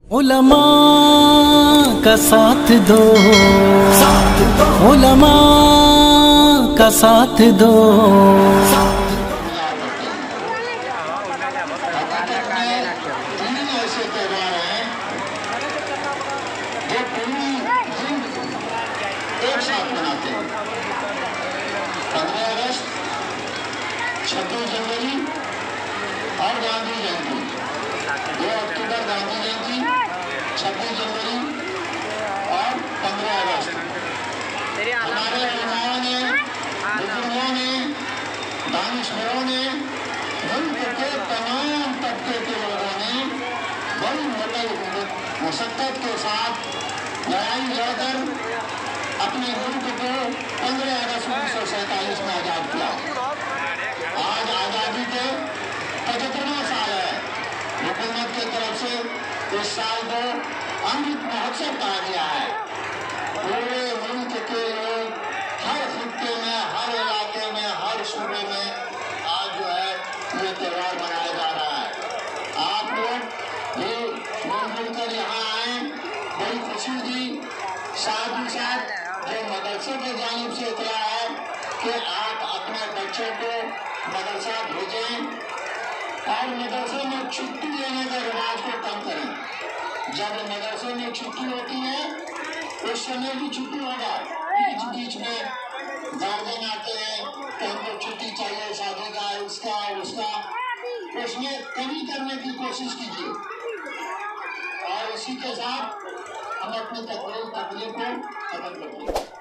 उलमा का साथ दो, उलमा का साथ दो। एक साथ मनाते हैं 15 अगस्त, 26 जनवरी और गांधी जयंती। 2 अक्टूबर गांधी जयंती, 26 जनवरी और 15 अगस्त। हमारे उलमाओं ने, बुजुर्गों ने, दानिशवरों ने, मुल्क के तमाम तबके के लोगों ने बड़ी मशक्कत के साथ लड़ाई लड़कर अपने मुल्क को 15 अगस्त 1947 में आजाद किया। आज आजादी के 75वां साल है। हुकूमत की तरफ से इस साल को अमृत महोत्सव कहा गया है। पूरे मुल्क के लोग हर खित्ते में, हर इलाके में, हर सूबे में आज जो है ये त्योहार मनाया जा रहा है। आप लोग भी मिलजुल कर यहाँ आए, बड़ी खुशी दी। साथ ही साथ जो मदरसे की जानिब से इतला है कि आप अपने बच्चों को मदरसा भेजें और मदरसे में छुट्टी लेने के रिवाज को कम करें। जब मदरसे में छुट्टी होती है उस समय भी छुट्टी होगा, बीच में गार्जियन आते हैं कि हमको छुट्टी चाहिए, शादी का, इसका उसका, उसमें कमी करने की कोशिश कीजिए और इसी के साथ हम अपनी तकलीफ को खत्म करते हैं।